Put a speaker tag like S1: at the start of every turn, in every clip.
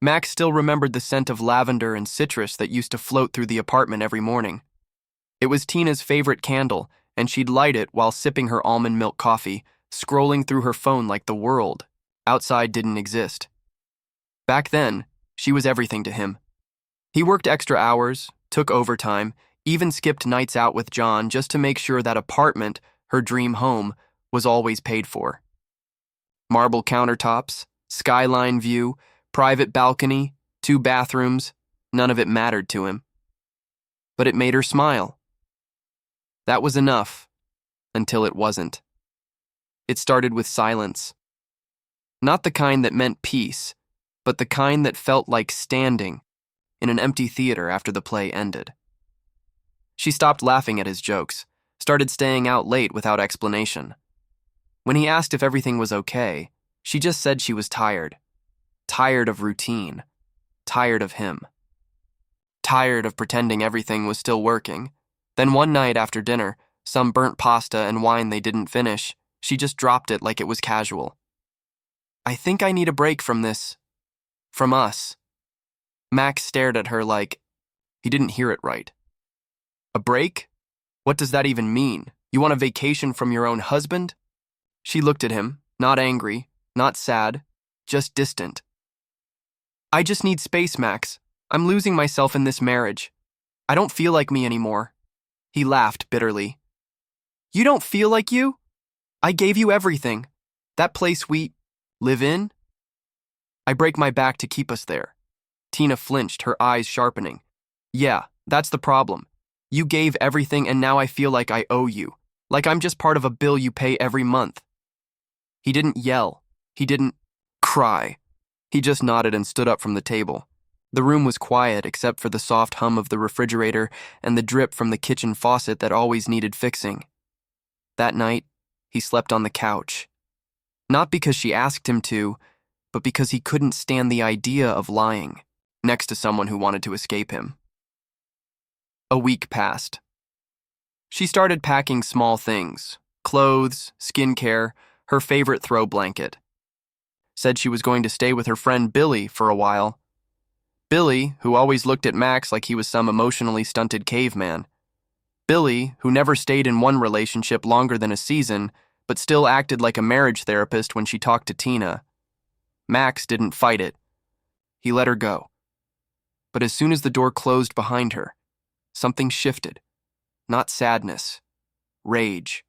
S1: Max still remembered the scent of lavender and citrus that used to float through the apartment every morning. It was Tina's favorite candle, and she'd light it while sipping her almond milk coffee, scrolling through her phone like the world outside didn't exist. Back then, she was everything to him. He worked extra hours, took overtime, even skipped nights out with John just to make sure that apartment, her dream home, was always paid for. Marble countertops, skyline view, private balcony, 2 bathrooms, none of it mattered to him. But it made her smile. That was enough, until it wasn't. It started with silence. Not the kind that meant peace, but the kind that felt like standing in an empty theater after the play ended. She stopped laughing at his jokes, started staying out late without explanation. When he asked if everything was okay, she just said she was tired. Tired of routine. Tired of him. Tired of pretending everything was still working. Then one night after dinner, some burnt pasta and wine they didn't finish, she just dropped it like it was casual. I think I need a break from this. From us. Max stared at her like he didn't hear it right. A break? What does that even mean? You want a vacation from your own husband? She looked at him, not angry, not sad, just distant. I just need space, Max. I'm losing myself in this marriage. I don't feel like me anymore. He laughed bitterly. You don't feel like you? I gave you everything. That place we live in? I break my back to keep us there. Tina flinched, her eyes sharpening. Yeah, that's the problem. You gave everything and now I feel like I owe you. Like I'm just part of a bill you pay every month. He didn't yell. He didn't cry. He just nodded and stood up from the table. The room was quiet except for the soft hum of the refrigerator and the drip from the kitchen faucet that always needed fixing. That night, he slept on the couch. Not because she asked him to, but because he couldn't stand the idea of lying next to someone who wanted to escape him. A week passed. She started packing small things, clothes, skincare, her favorite throw blanket. Said she was going to stay with her friend Billy for a while. Billy, who always looked at Max like he was some emotionally stunted caveman. Billy, who never stayed in one relationship longer than a season, but still acted like a marriage therapist when she talked to Tina. Max didn't fight it. He let her go. But as soon as the door closed behind her, something shifted. Not sadness. Rage.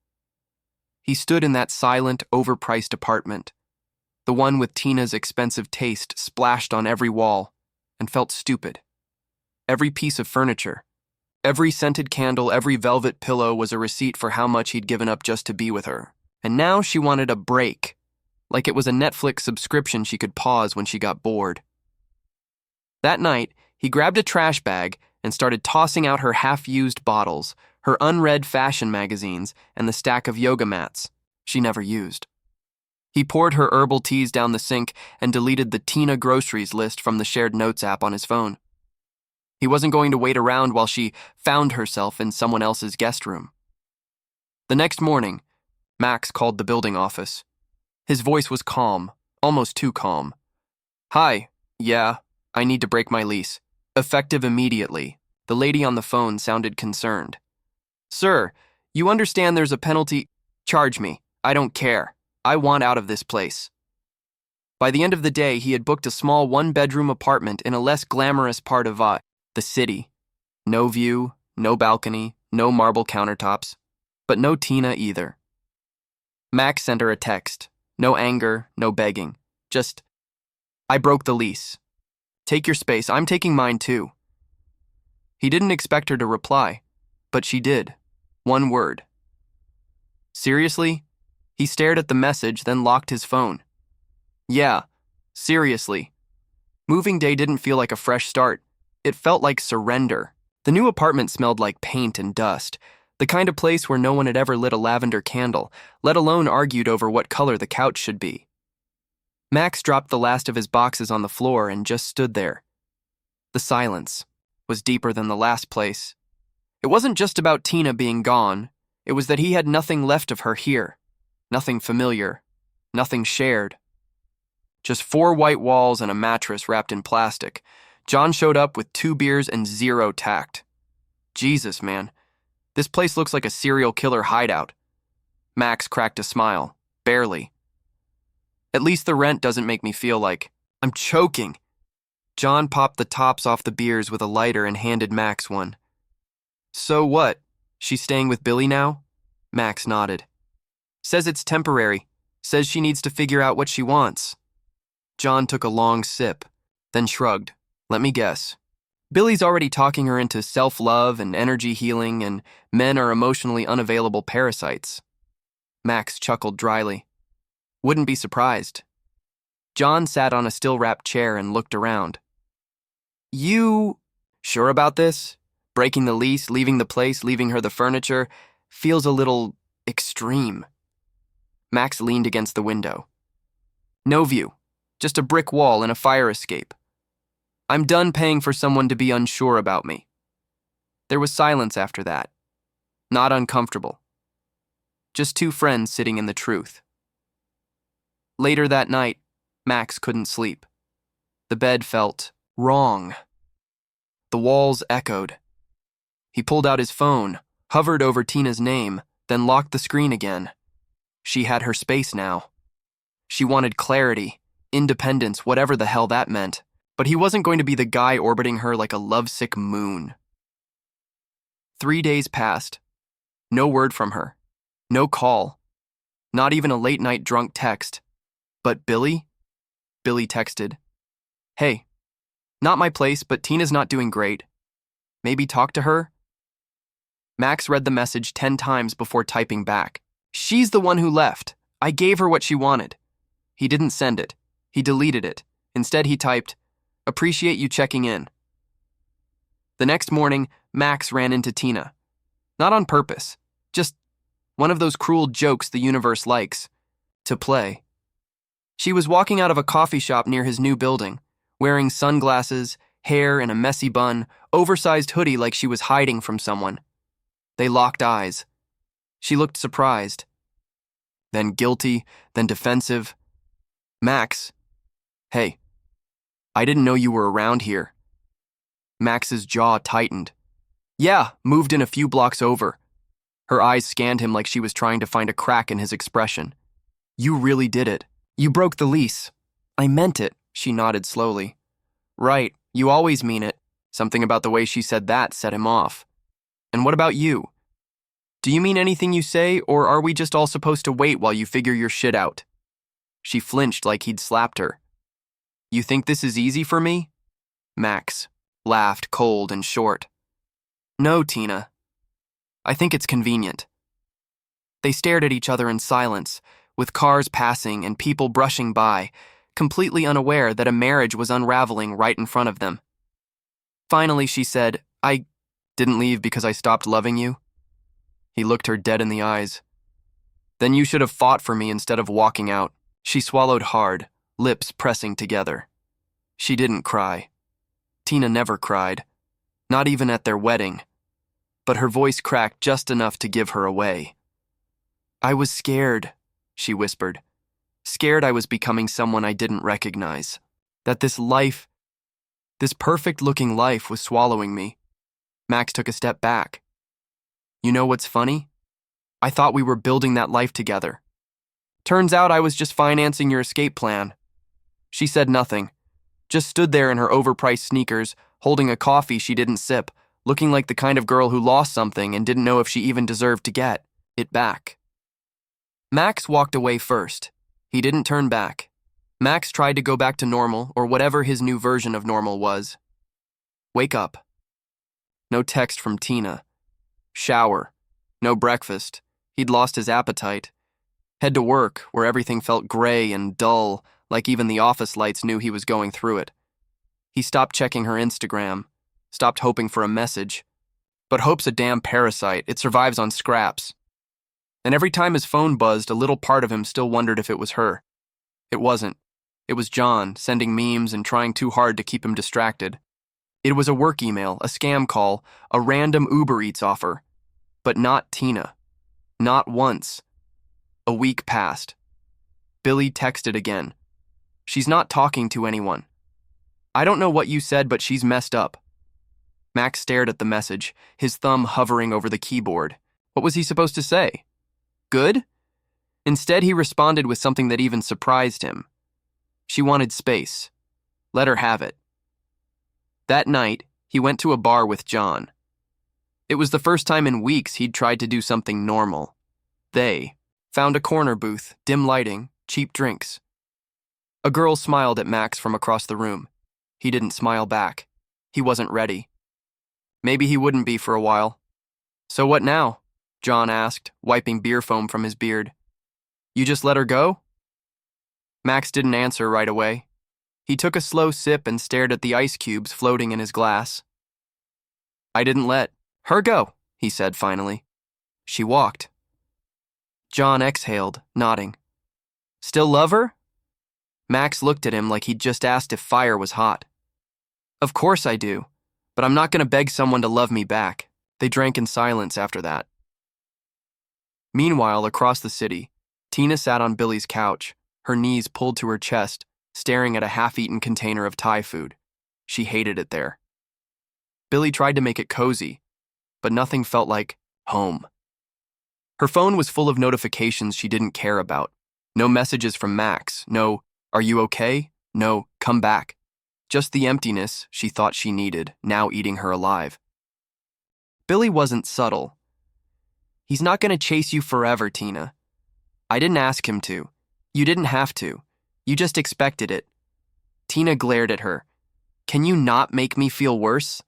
S1: He stood in that silent, overpriced apartment, the one with Tina's expensive taste splashed on every wall, and felt stupid. Every piece of furniture, every scented candle, every velvet pillow was a receipt for how much he'd given up just to be with her. And now she wanted a break, like it was a Netflix subscription she could pause when she got bored. That night, he grabbed a trash bag and started tossing out her half-used bottles, her unread fashion magazines, and the stack of yoga mats she never used. He poured her herbal teas down the sink and deleted the Tina groceries list from the shared notes app on his phone. He wasn't going to wait around while she found herself in someone else's guest room. The next morning, Max called the building office. His voice was calm, almost too calm. Hi, yeah, I need to break my lease. Effective immediately. The lady on the phone sounded concerned. Sir, you understand there's a penalty? Charge me. I don't care. I want out of this place. By the end of the day, he had booked a small one-bedroom apartment in a less glamorous part of the city. No view, no balcony, no marble countertops, but no Tina either. Max sent her a text. No anger, no begging. Just, I broke the lease. Take your space, I'm taking mine too. He didn't expect her to reply, but she did. One word. Seriously? He stared at the message, then locked his phone. Yeah, seriously. Moving day didn't feel like a fresh start. It felt like surrender. The new apartment smelled like paint and dust, the kind of place where no one had ever lit a lavender candle, let alone argued over what color the couch should be. Max dropped the last of his boxes on the floor and just stood there. The silence was deeper than the last place. It wasn't just about Tina being gone. It was that he had nothing left of her here. Nothing familiar. Nothing shared. Just 4 white walls and a mattress wrapped in plastic. John showed up with 2 beers and 0 tact. Jesus, man. This place looks like a serial killer hideout. Max cracked a smile. Barely. At least the rent doesn't make me feel like I'm choking. John popped the tops off the beers with a lighter and handed Max one. So what? She's staying with Billy now? Max nodded. Says it's temporary. Says she needs to figure out what she wants. John took a long sip, then shrugged. Let me guess. Billy's already talking her into self-love and energy healing, and men are emotionally unavailable parasites. Max chuckled dryly. Wouldn't be surprised. John sat on a still-wrapped chair and looked around. You sure about this? Breaking the lease, leaving the place, leaving her the furniture, feels a little extreme. Max leaned against the window. No view, just a brick wall and a fire escape. I'm done paying for someone to be unsure about me. There was silence after that. Not uncomfortable. Just 2 friends sitting in the truth. Later that night, Max couldn't sleep. The bed felt wrong. The walls echoed. He pulled out his phone, hovered over Tina's name, then locked the screen again. She had her space now. She wanted clarity, independence, whatever the hell that meant, but he wasn't going to be the guy orbiting her like a lovesick moon. 3 days passed. No word from her. No call. Not even a late-night drunk text. But Billy? Billy texted. Hey, not my place, but Tina's not doing great. Maybe talk to her? Max read the message 10 times before typing back. She's the one who left. I gave her what she wanted. He didn't send it. He deleted it. Instead, he typed, appreciate you checking in. The next morning, Max ran into Tina. Not on purpose. Just one of those cruel jokes the universe likes. To play. She was walking out of a coffee shop near his new building, wearing sunglasses, hair in a messy bun, oversized hoodie like she was hiding from someone. They locked eyes. She looked surprised. Then guilty, then defensive. Max. Hey. I didn't know you were around here. Max's jaw tightened. Yeah, moved in a few blocks over. Her eyes scanned him like she was trying to find a crack in his expression. You really did it. You broke the lease. I meant it, she nodded slowly. Right, you always mean it. Something about the way she said that set him off. And what about you? Do you mean anything you say, or are we just all supposed to wait while you figure your shit out? She flinched like he'd slapped her. You think this is easy for me? Max laughed cold and short. No, Tina. I think it's convenient. They stared at each other in silence, with cars passing and people brushing by, completely unaware that a marriage was unraveling right in front of them. Finally, she said, I didn't leave because I stopped loving you. He looked her dead in the eyes. Then you should have fought for me instead of walking out. She swallowed hard, lips pressing together. She didn't cry. Tina never cried, not even at their wedding. But her voice cracked just enough to give her away. I was scared, she whispered. Scared I was becoming someone I didn't recognize. That this life, this perfect-looking life was swallowing me. Max took a step back. You know what's funny? I thought we were building that life together. Turns out I was just financing your escape plan. She said nothing, just stood there in her overpriced sneakers, holding a coffee she didn't sip, looking like the kind of girl who lost something and didn't know if she even deserved to get it back. Max walked away first. He didn't turn back. Max tried to go back to normal, or whatever his new version of normal was. Wake up. No text from Tina. Shower. No breakfast. He'd lost his appetite. Head to work, where everything felt gray and dull, like even the office lights knew he was going through it. He stopped checking her Instagram, stopped hoping for a message. But hope's a damn parasite. It survives on scraps. And every time his phone buzzed, a little part of him still wondered if it was her. It wasn't. It was John, sending memes and trying too hard to keep him distracted. It was a work email, a scam call, a random Uber Eats offer. But not Tina. Not once. A week passed. Billy texted again. She's not talking to anyone. I don't know what you said, but she's messed up. Max stared at the message, his thumb hovering over the keyboard. What was he supposed to say? Good? Instead, he responded with something that even surprised him. She wanted space. Let her have it. That night, he went to a bar with John. It was the first time in weeks he'd tried to do something normal. They found a corner booth, dim lighting, cheap drinks. A girl smiled at Max from across the room. He didn't smile back. He wasn't ready. Maybe he wouldn't be for a while. So what now? John asked, wiping beer foam from his beard. You just let her go? Max didn't answer right away. He took a slow sip and stared at the ice cubes floating in his glass. I didn't let her go, he said finally. She walked. John exhaled, nodding. Still love her? Max looked at him like he'd just asked if fire was hot. Of course I do, but I'm not going to beg someone to love me back. They drank in silence after that. Meanwhile, across the city, Tina sat on Billy's couch, her knees pulled to her chest, staring at a half-eaten container of Thai food. She hated it there. Billy tried to make it cozy, but nothing felt like home. Her phone was full of notifications she didn't care about. No messages from Max, no, are you okay? No, come back. Just the emptiness she thought she needed, now eating her alive. Billy wasn't subtle. He's not going to chase you forever, Tina. I didn't ask him to. You didn't have to. You just expected it. Tina glared at her. Can you not make me feel worse?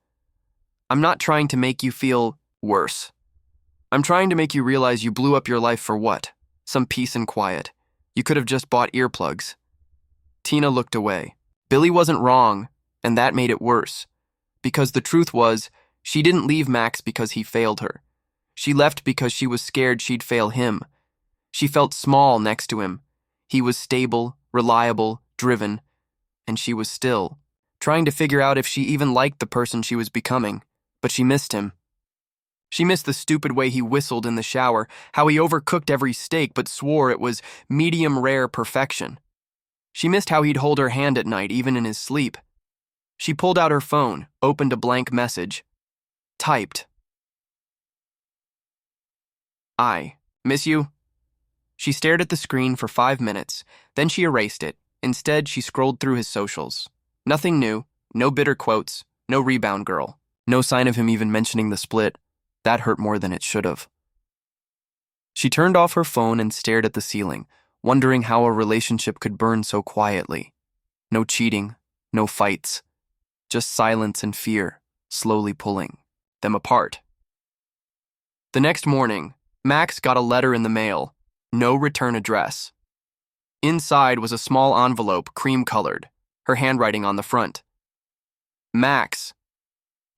S1: I'm not trying to make you feel worse. I'm trying to make you realize you blew up your life for what? Some peace and quiet. You could have just bought earplugs. Tina looked away. Billy wasn't wrong, and that made it worse. Because the truth was, she didn't leave Max because he failed her. She left because she was scared she'd fail him. She felt small next to him. He was stable, reliable, driven, and she was still, trying to figure out if she even liked the person she was becoming, but she missed him. She missed the stupid way he whistled in the shower, how he overcooked every steak but swore it was medium-rare perfection. She missed how he'd hold her hand at night, even in his sleep. She pulled out her phone, opened a blank message. Typed. I miss you. She stared at the screen for 5 minutes, then she erased it. Instead, she scrolled through his socials. Nothing new, no bitter quotes, no rebound girl, no sign of him even mentioning the split. That hurt more than it should have. She turned off her phone and stared at the ceiling, wondering how a relationship could burn so quietly. No cheating, no fights, just silence and fear, slowly pulling them apart. The next morning, Max got a letter in the mail, no return address. Inside was a small envelope, cream-colored, her handwriting on the front. Max.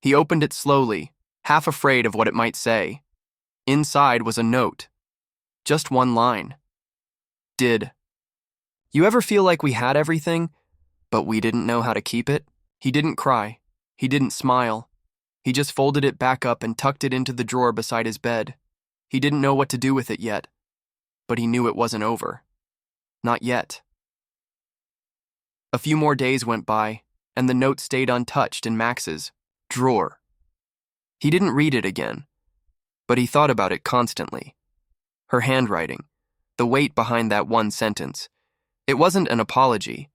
S1: He opened it slowly, half afraid of what it might say. Inside was a note. Just one line. Did you ever feel like we had everything, but we didn't know how to keep it? He didn't cry. He didn't smile. He just folded it back up and tucked it into the drawer beside his bed. He didn't know what to do with it yet, but he knew it wasn't over. Not yet. A few more days went by, and the note stayed untouched in Max's drawer. He didn't read it again, but he thought about it constantly. Her handwriting, the weight behind that one sentence. It wasn't an apology,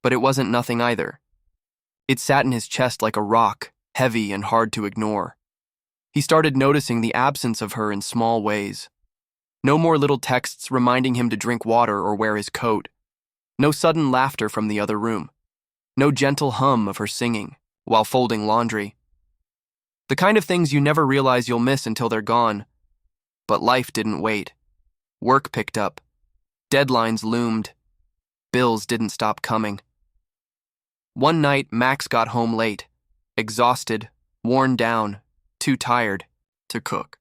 S1: but it wasn't nothing either. It sat in his chest like a rock, heavy and hard to ignore. He started noticing the absence of her in small ways. No more little texts reminding him to drink water or wear his coat. No sudden laughter from the other room. No gentle hum of her singing while folding laundry. The kind of things you never realize you'll miss until they're gone. But life didn't wait. Work picked up. Deadlines loomed. Bills didn't stop coming. One night, Max got home late, exhausted, worn down, too tired to cook.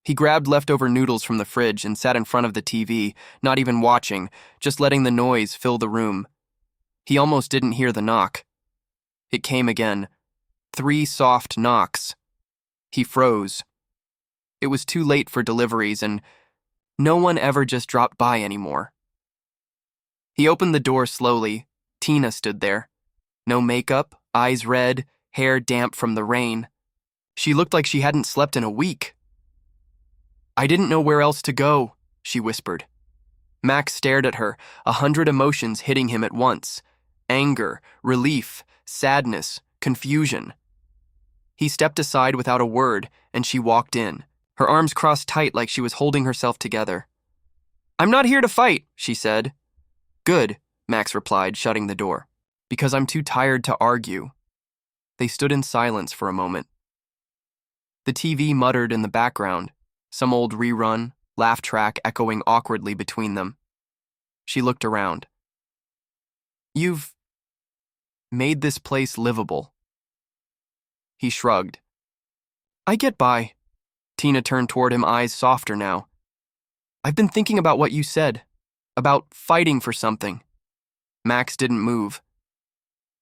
S1: He grabbed leftover noodles from the fridge and sat in front of the TV, not even watching, just letting the noise fill the room. He almost didn't hear the knock. It came again. 3 soft knocks. He froze. It was too late for deliveries, and no one ever just dropped by anymore. He opened the door slowly, Tina stood there. No makeup, eyes red, hair damp from the rain. She looked like she hadn't slept in a week. "I didn't know where else to go," she whispered. Max stared at her, 100 emotions hitting him at once. Anger, relief, sadness, confusion. He stepped aside without a word, and she walked in, her arms crossed tight like she was holding herself together. "I'm not here to fight," she said. "Good," Max replied, shutting the door. "Because I'm too tired to argue." They stood in silence for a moment. The TV muttered in the background, some old rerun, laugh track echoing awkwardly between them. She looked around. "You've made this place livable." He shrugged. "I get by." Tina turned toward him, eyes softer now. "I've been thinking about what you said, about fighting for something." Max didn't move.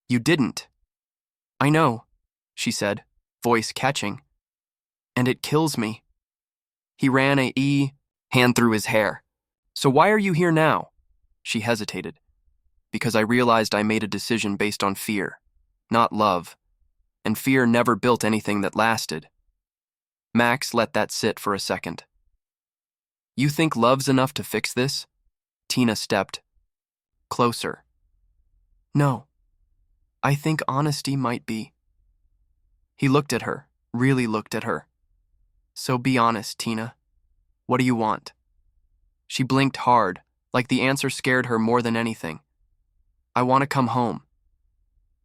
S1: "You didn't." "I know," she said, voice catching. "And it kills me." He ran hand through his hair. "So why are you here now?" She hesitated. "Because I realized I made a decision based on fear, not love. And fear never built anything that lasted." Max let that sit for a second. "You think love's enough to fix this?" Tina stepped closer. "No. I think honesty might be." He looked at her, really looked at her. "So be honest, Tina. What do you want?" She blinked hard, like the answer scared her more than anything. "I want to come home."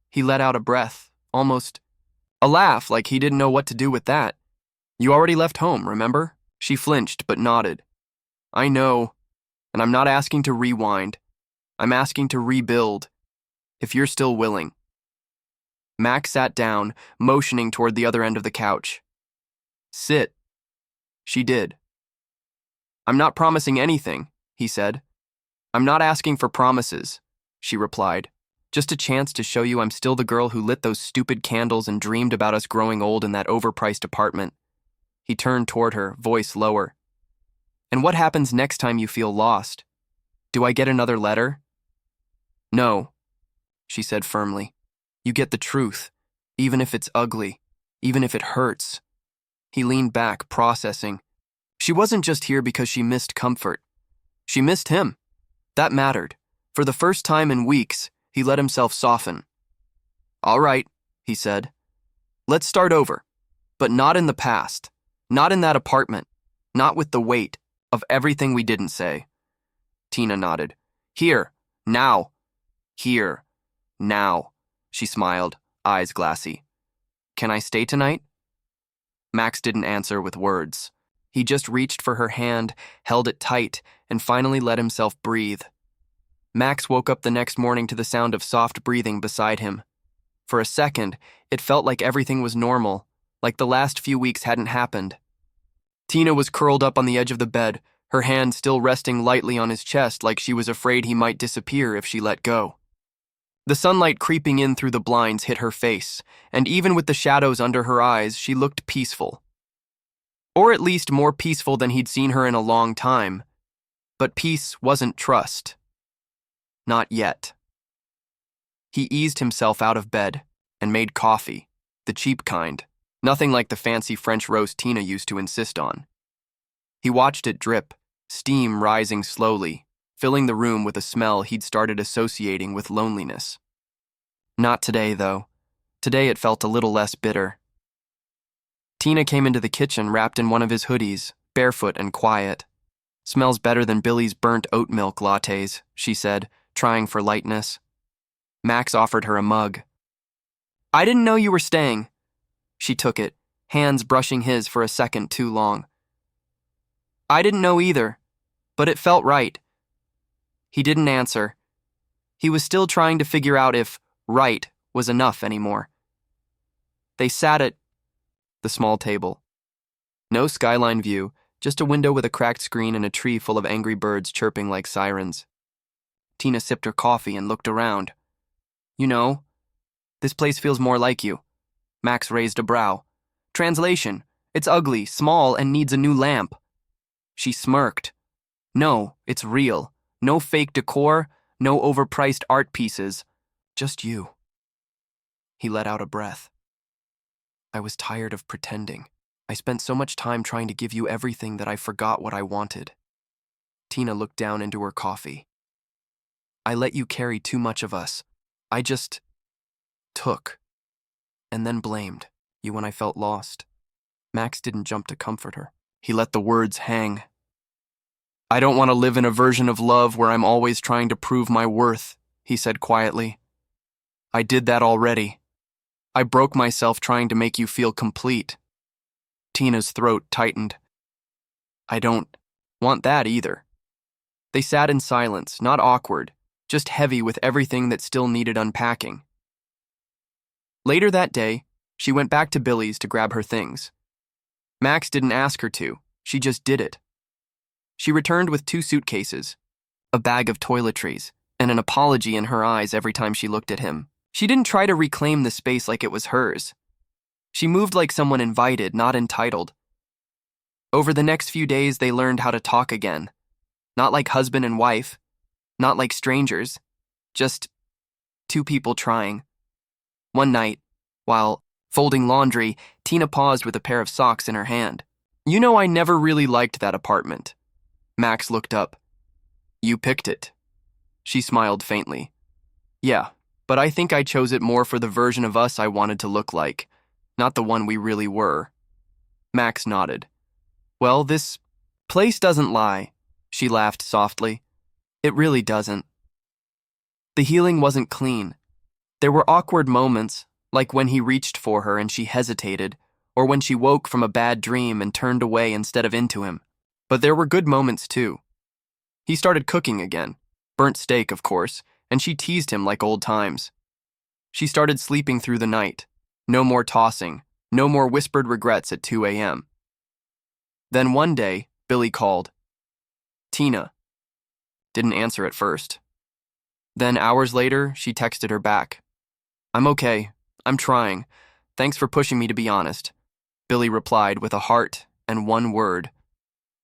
S1: He let out a breath, almost a laugh, like he didn't know what to do with that. "You already left home, remember?" She flinched but nodded. "I know, and I'm not asking to rewind. I'm asking to rebuild, if you're still willing." Max sat down, motioning toward the other end of the couch. "Sit." She did. "I'm not promising anything," he said. "I'm not asking for promises," she replied. "Just a chance to show you I'm still the girl who lit those stupid candles and dreamed about us growing old in that overpriced apartment." He turned toward her, voice lower. "And what happens next time you feel lost? Do I get another letter?" "No," she said firmly. "You get the truth, even if it's ugly, even if it hurts." He leaned back, processing. She wasn't just here because she missed comfort. She missed him. That mattered. For the first time in weeks, he let himself soften. "All right," he said. "Let's start over. But not in the past. Not in that apartment. Not with the weight of everything we didn't say." Tina nodded. "Here. Now." "Here. Now." She smiled, eyes glassy. "Can I stay tonight?" Max didn't answer with words. He just reached for her hand, held it tight, and finally let himself breathe. Max woke up the next morning to the sound of soft breathing beside him. For a second, it felt like everything was normal, like the last few weeks hadn't happened. Tina was curled up on the edge of the bed, her hand still resting lightly on his chest like she was afraid he might disappear if she let go. The sunlight creeping in through the blinds hit her face, and even with the shadows under her eyes, she looked peaceful. Or at least more peaceful than he'd seen her in a long time. But peace wasn't trust. Not yet. He eased himself out of bed and made coffee, the cheap kind, nothing like the fancy French roast Tina used to insist on. He watched it drip, steam rising slowly, filling the room with a smell he'd started associating with loneliness. Not today, though. Today it felt a little less bitter. Tina came into the kitchen wrapped in one of his hoodies, barefoot and quiet. "Smells better than Billy's burnt oat milk lattes," she said, trying for lightness. Max offered her a mug. "I didn't know you were staying." She took it, hands brushing his for a second too long. "I didn't know either, but it felt right." He didn't answer. He was still trying to figure out if right was enough anymore. They sat at the small table. No skyline view, just a window with a cracked screen and a tree full of angry birds chirping like sirens. Tina sipped her coffee and looked around. "You know, this place feels more like you." Max raised a brow. "Translation, it's ugly, small, and needs a new lamp." She smirked. "No, it's real. No fake decor, no overpriced art pieces. Just you. He let out a breath. I was tired of pretending. I spent so much time trying to give you everything that I forgot what I wanted. Tina looked down into her coffee. I let you carry too much of us. I just took, and then blamed you when I felt lost. Max didn't jump to comfort her. He let the words hang. I don't want to live in a version of love where I'm always trying to prove my worth, he said quietly. I did that already. I broke myself trying to make you feel complete. Tina's throat tightened. I don't want that either. They sat in silence, not awkward, just heavy with everything that still needed unpacking. Later that day, she went back to Billy's to grab her things. Max didn't ask her to, she just did it. She returned with 2 suitcases, a bag of toiletries, and an apology in her eyes every time she looked at him. She didn't try to reclaim the space like it was hers. She moved like someone invited, not entitled. Over the next few days, they learned how to talk again. Not like husband and wife, not like strangers, just 2 people trying. One night, while folding laundry, Tina paused with a pair of socks in her hand. You know, I never really liked that apartment. Max looked up. You picked it. She smiled faintly. Yeah, but I think I chose it more for the version of us I wanted to look like, not the one we really were. Max nodded. Well, this place doesn't lie, she laughed softly. It really doesn't. The healing wasn't clean. There were awkward moments, like when he reached for her and she hesitated, or when she woke from a bad dream and turned away instead of into him. But there were good moments too. He started cooking again, burnt steak, of course, and she teased him like old times. She started sleeping through the night. No more tossing, no more whispered regrets at 2 a.m. Then one day, Billy called. Tina. Didn't answer at first. Then hours later, she texted her back. I'm okay. I'm trying. Thanks for pushing me to be honest. Billy replied with a heart and one word.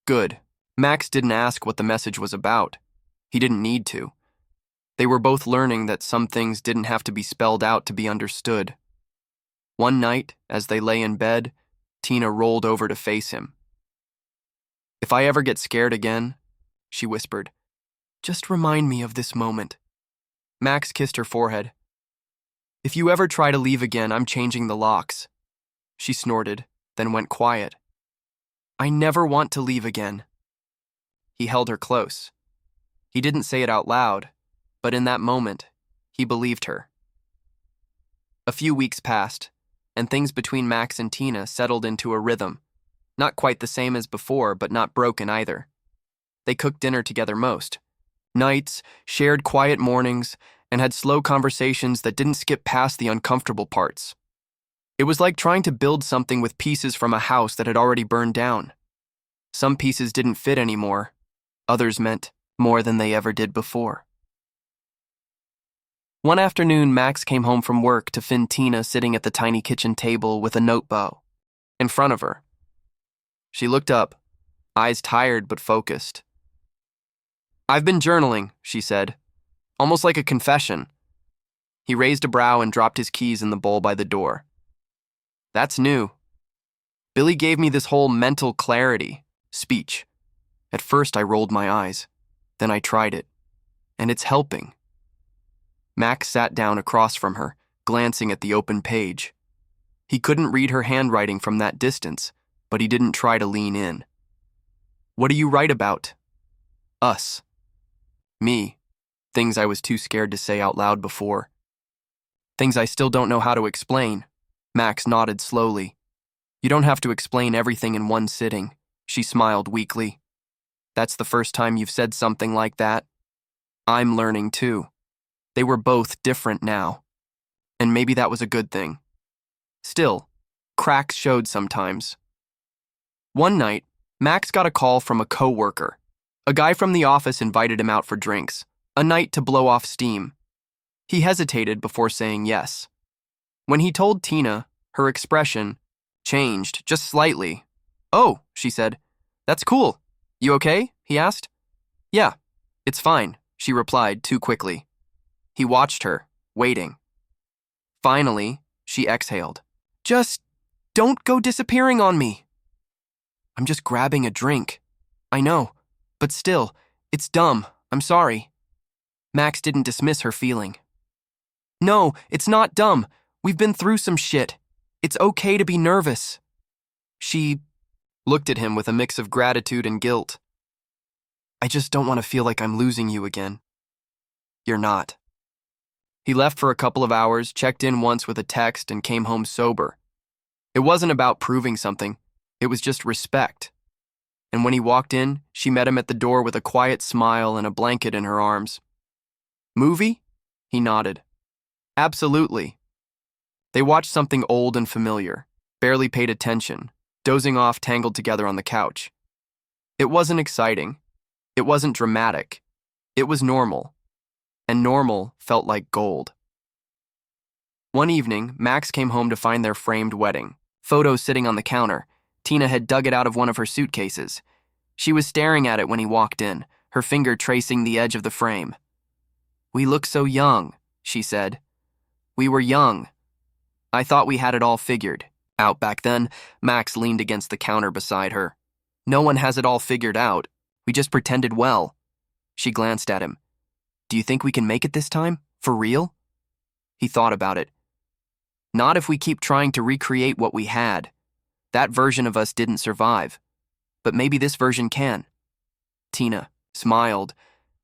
S1: Good. Max didn't ask what the message was about. He didn't need to. They were both learning that some things didn't have to be spelled out to be understood. One night, as they lay in bed, Tina rolled over to face him. If I ever get scared again, she whispered, just remind me of this moment. Max kissed her forehead. If you ever try to leave again, I'm changing the locks. She snorted, then went quiet. I never want to leave again. He held her close. He didn't say it out loud, but in that moment, he believed her. A few weeks passed, and things between Max and Tina settled into a rhythm. Not quite the same as before, but not broken either. They cooked dinner together most nights, shared quiet mornings, and had slow conversations that didn't skip past the uncomfortable parts. It was like trying to build something with pieces from a house that had already burned down. Some pieces didn't fit anymore. Others meant more than they ever did before. One afternoon, Max came home from work to find Tina sitting at the tiny kitchen table with a note bow in front of her. She looked up, eyes tired but focused. I've been journaling, she said, almost like a confession. He raised a brow and dropped his keys in the bowl by the door. That's new. Billy gave me this whole mental clarity speech. At first I rolled my eyes, then I tried it, and it's helping. Max sat down across from her, glancing at the open page. He couldn't read her handwriting from that distance, but he didn't try to lean in. What do you write about? Us. Me. Things I was too scared to say out loud before. Things I still don't know how to explain. Max nodded slowly. You don't have to explain everything in one sitting, she smiled weakly. That's the first time you've said something like that. I'm learning too. They were both different now. And maybe that was a good thing. Still, cracks showed sometimes. One night, Max got a call from a co-worker. A guy from the office invited him out for drinks, a night to blow off steam. He hesitated before saying yes. When he told Tina, her expression changed just slightly. Oh, she said. That's cool. You okay? He asked. Yeah, it's fine, she replied too quickly. He watched her, waiting. Finally, she exhaled. Just don't go disappearing on me. I'm just grabbing a drink. I know, but still, it's dumb. I'm sorry. Max didn't dismiss her feeling. No, it's not dumb. We've been through some shit. It's okay to be nervous. She looked at him with a mix of gratitude and guilt. I just don't want to feel like I'm losing you again. You're not. He left for a couple of hours, checked in once with a text, and came home sober. It wasn't about proving something. It was just respect. And when he walked in, she met him at the door with a quiet smile and a blanket in her arms. Movie? He nodded. Absolutely. They watched something old and familiar, barely paid attention, dozing off tangled together on the couch. It wasn't exciting. It wasn't dramatic. It was normal. And normal felt like gold. One evening, Max came home to find their framed wedding. Photos sitting on the counter. Tina had dug it out of one of her suitcases. She was staring at it when he walked in, her finger tracing the edge of the frame. We look so young, she said. We were young. I thought we had it all figured out back then. Max leaned against the counter beside her. No one has it all figured out. We just pretended well. She glanced at him. Do you think we can make it this time? For real? He thought about it. Not if we keep trying to recreate what we had. That version of us didn't survive. But maybe this version can. Tina smiled,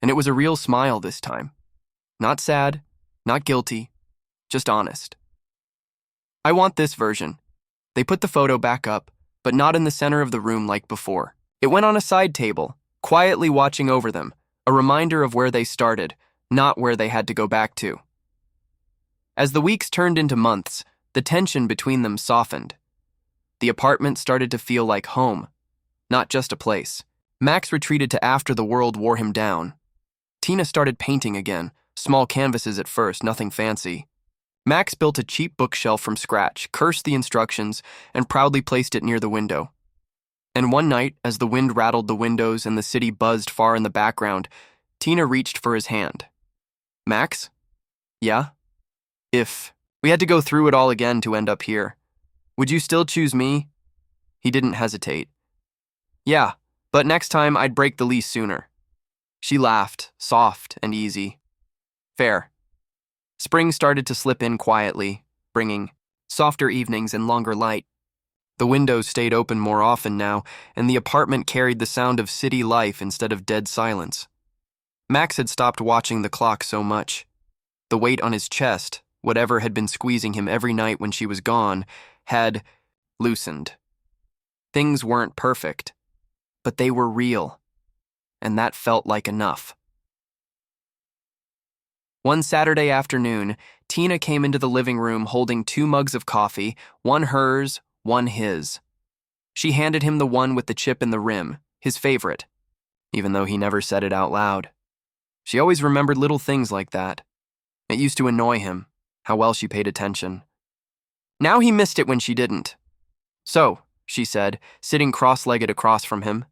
S1: and it was a real smile this time. Not sad, not guilty, just honest. I want this version. They put the photo back up, but not in the center of the room like before. It went on a side table, quietly watching over them, a reminder of where they started, not where they had to go back to. As the weeks turned into months, the tension between them softened. The apartment started to feel like home, not just a place. Max retreated to after the world wore him down. Tina started painting again, small canvases at first, nothing fancy. Max built a cheap bookshelf from scratch, cursed the instructions, and proudly placed it near the window. And one night, as the wind rattled the windows and the city buzzed far in the background, Tina reached for his hand. Max? Yeah? If we had to go through it all again to end up here, would you still choose me? He didn't hesitate. Yeah, but next time I'd break the lease sooner. She laughed, soft and easy. Fair. Spring started to slip in quietly, bringing softer evenings and longer light. The windows stayed open more often now, and the apartment carried the sound of city life instead of dead silence. Max had stopped watching the clock so much. The weight on his chest, whatever had been squeezing him every night when she was gone, had loosened. Things weren't perfect, but they were real, and that felt like enough. One Saturday afternoon, Tina came into the living room holding 2 mugs of coffee, one hers, one his. She handed him the one with the chip in the rim, his favorite, even though he never said it out loud. She always remembered little things like that. It used to annoy him, how well she paid attention. Now he missed it when she didn't. So, she said, sitting cross-legged across from him.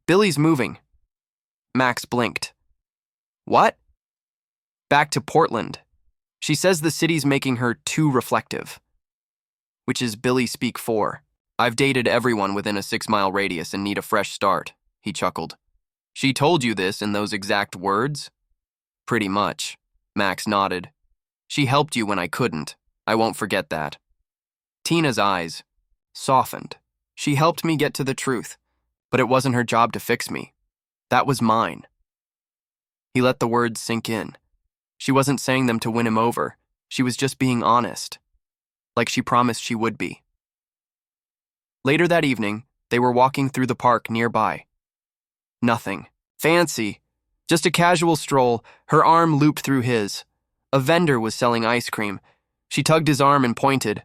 S1: Billy's moving. Max blinked. What? Back to Portland. She says the city's making her too reflective. Which is Billy speak for. I've dated everyone within a 6-mile radius and need a fresh start, he chuckled. She told you this in those exact words? Pretty much. Max nodded. She helped you when I couldn't. I won't forget that. Tina's eyes softened. She helped me get to the truth, but it wasn't her job to fix me. That was mine. He let the words sink in. She wasn't saying them to win him over. She was just being honest, like she promised she would be. Later that evening, they were walking through the park nearby. Nothing fancy, just a casual stroll, her arm looped through his. A vendor was selling ice cream. She tugged his arm and pointed.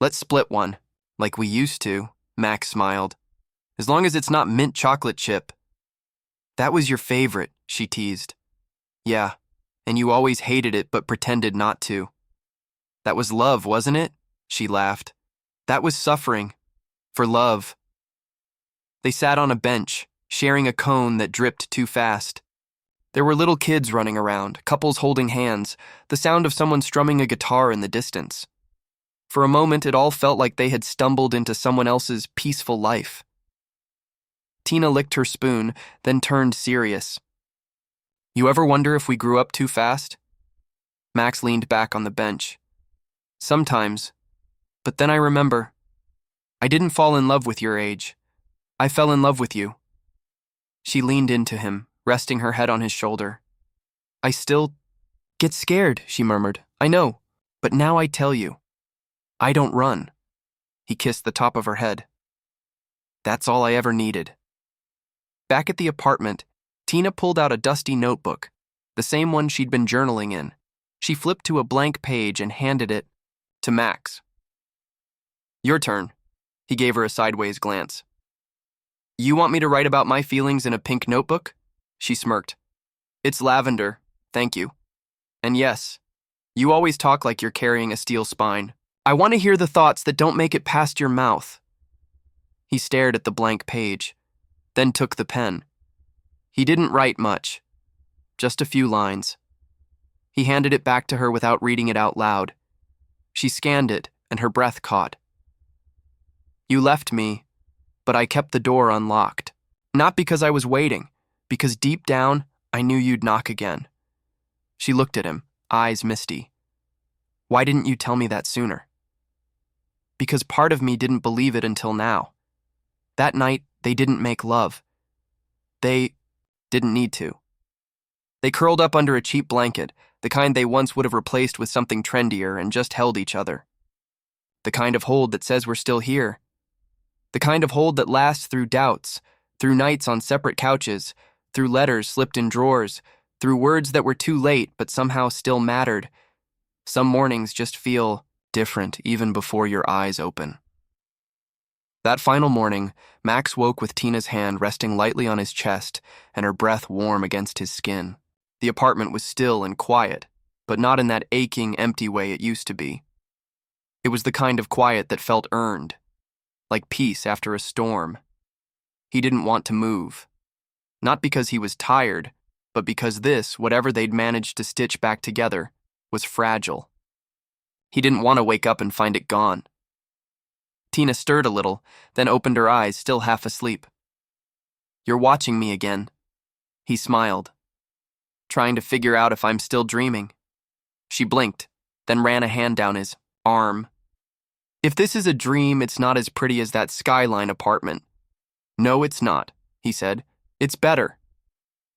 S1: Let's split one, like we used to, Max smiled. As long as it's not mint chocolate chip. That was your favorite, she teased. Yeah, and you always hated it but pretended not to. That was love, wasn't it? She laughed. That was suffering. For love. They sat on a bench, sharing a cone that dripped too fast. There were little kids running around, couples holding hands, the sound of someone strumming a guitar in the distance. For a moment, it all felt like they had stumbled into someone else's peaceful life. Tina licked her spoon, then turned serious. You ever wonder if we grew up too fast? Max leaned back on the bench. Sometimes. But then I remember. I didn't fall in love with your age. I fell in love with you. She leaned into him, resting her head on his shoulder. I still get scared, she murmured. I know, but now I tell you. I don't run. He kissed the top of her head. That's all I ever needed. Back at the apartment, Tina pulled out a dusty notebook, the same one she'd been journaling in. She flipped to a blank page and handed it to Max. Your turn. He gave her a sideways glance. You want me to write about my feelings in a pink notebook? She smirked. It's lavender, thank you. And yes, you always talk like you're carrying a steel spine. I want to hear the thoughts that don't make it past your mouth. He stared at the blank page, then took the pen. He didn't write much, just a few lines. He handed it back to her without reading it out loud. She scanned it, and her breath caught. You left me, but I kept the door unlocked. Not because I was waiting, because deep down, I knew you'd knock again. She looked at him, eyes misty. Why didn't you tell me that sooner? Because part of me didn't believe it until now. That night, they didn't make love. They didn't need to. They curled up under a cheap blanket, the kind they once would have replaced with something trendier, and just held each other. The kind of hold that says we're still here. The kind of hold that lasts through doubts, through nights on separate couches, through letters slipped in drawers, through words that were too late but somehow still mattered. Some mornings just feel different even before your eyes open. That final morning, Max woke with Tina's hand resting lightly on his chest and her breath warm against his skin. The apartment was still and quiet, but not in that aching, empty way it used to be. It was the kind of quiet that felt earned, like peace after a storm. He didn't want to move. Not because he was tired, but because this, whatever they'd managed to stitch back together, was fragile. He didn't want to wake up and find it gone. Tina stirred a little, then opened her eyes, still half asleep. You're watching me again. He smiled, trying to figure out if I'm still dreaming. She blinked, then ran a hand down his arm. If this is a dream, it's not as pretty as that skyline apartment. No, it's not, he said. It's better.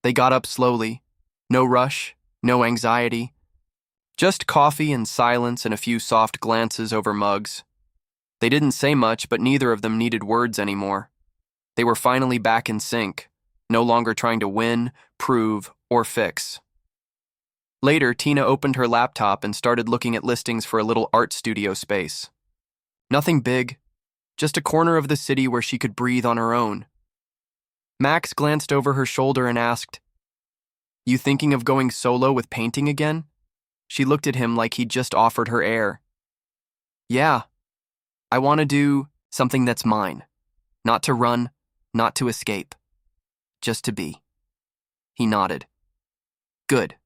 S1: They got up slowly. No rush, no anxiety. Just coffee and silence and a few soft glances over mugs. They didn't say much, but neither of them needed words anymore. They were finally back in sync, no longer trying to win, prove, or fix. Later, Tina opened her laptop and started looking at listings for a little art studio space. Nothing big, just a corner of the city where she could breathe on her own. Max glanced over her shoulder and asked, You thinking of going solo with painting again? She looked at him like he'd just offered her air. Yeah, I want to do something that's mine. Not to run, not to escape. Just to be. He nodded. Good.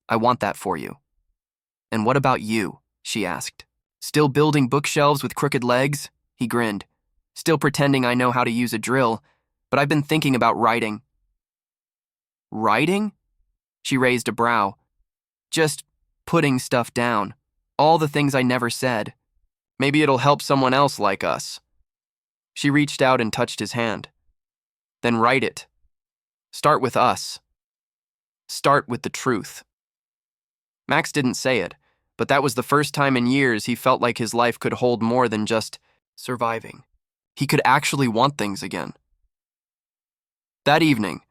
S1: I want that for you. And what about you? She asked. Still building bookshelves with crooked legs? He grinned. Still pretending I know how to use a drill, but I've been thinking about writing. Writing? She raised a brow. Just putting stuff down. All the things I never said. Maybe it'll help someone else like us. She reached out and touched his hand. Then write it. Start with us. Start with the truth. Max didn't say it, but that was the first time in years he felt like his life could hold more than just surviving. He could actually want things again. That evening,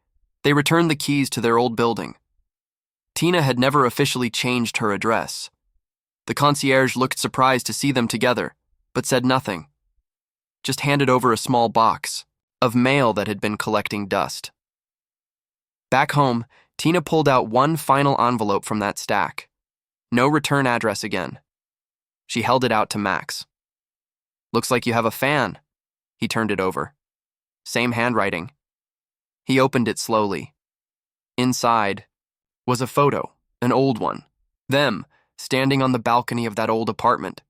S1: they returned the keys to their old building. Tina had never officially changed her address. The concierge looked surprised to see them together, but said nothing. Just handed over a small box of mail that had been collecting dust. Back home, Tina pulled out one final envelope from that stack. No return address again. She held it out to Max. Looks like you have a fan. He turned it over. Same handwriting. He opened it slowly. Inside, was a photo, an old one. Them, standing on the balcony of that old apartment.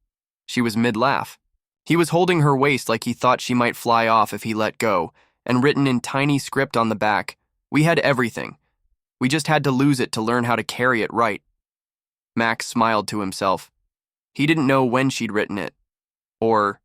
S1: She was mid-laugh. He was holding her waist like he thought she might fly off if he let go, and written in tiny script on the back, "We had everything. We just had to lose it to learn how to carry it right." Max smiled to himself. He didn't know when she'd written it, or